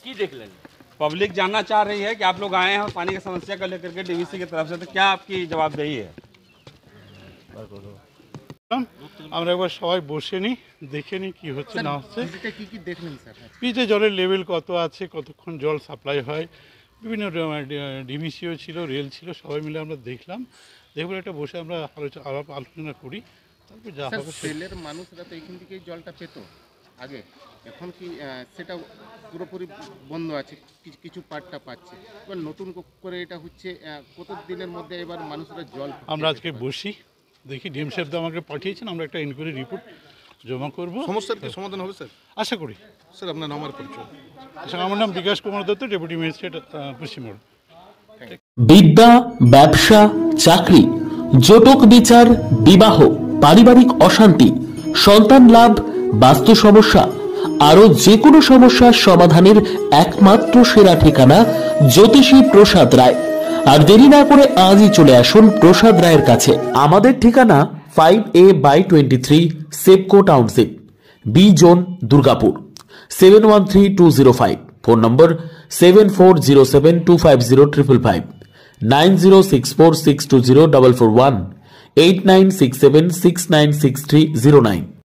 की देखलें? पब्लिक जानना चाह रही है कि आप लोग आए हैं पानी की समस्या को लेकर के डीवीसी की तरफ से, तो क्या आपकी जवाबदेही है? আমরা একবার সবাই বসে নিই, দেখে নিই কী হচ্ছে না হচ্ছে। পিচে জলের লেভেল কত আছে, কতক্ষণ জল সাপ্লাই হয়, বিভিন্ন ডিভিসিও ছিল, রেল ছিল, সবাই মিলে আমরা দেখলাম। দেখবার একটা বসে আমরা আলোচনা করি, তারপর যা হবে। সেলের মানুষরা তো এখান থেকেই জলটা পেত আগে, এখন কি সেটা পুরোপুরি বন্ধ আছে, কিছু পার্টটা পাচ্ছে, এবার নতুন করে এটা হচ্ছে কত দিনের মধ্যে এবার মানুষরা জল। আমরা আজকে বসি, দেখি ডিএম সাহেব তো আমাকে পাঠিয়েছেন, আমরা একটা ইনকোয়ারি রিপোর্ট জমা করব। সমস্যার কি সমাধান হবে স্যার? আশা করি। স্যার আপনার নাম আর পরিচয়? আমার নাম বিকাশ কুমার দত্ত, ডেপুটি ম্যাজিস্ট্রেট পশ্চিমবঙ্গ। বিদ্যা, ব্যবসা, চাকরি, জটক বিচার, বিবাহ, পারিবারিক অশান্তি, সন্তান লাভ, বাস্তু সমস্যা, আরো যে কোনো সমস্যার সমাধানের একমাত্র সেরা ঠিকানা জ্যোতিষী প্রসাদ রায়। আর দেরি না করে আজই চলে আসুন প্রসাদ রায়ের কাছে। আমাদের ঠিকানা 5A/23 Sepco township, B zone, Durgapur, 713205। Phone number 7407250555, 9064620441, 8967696309।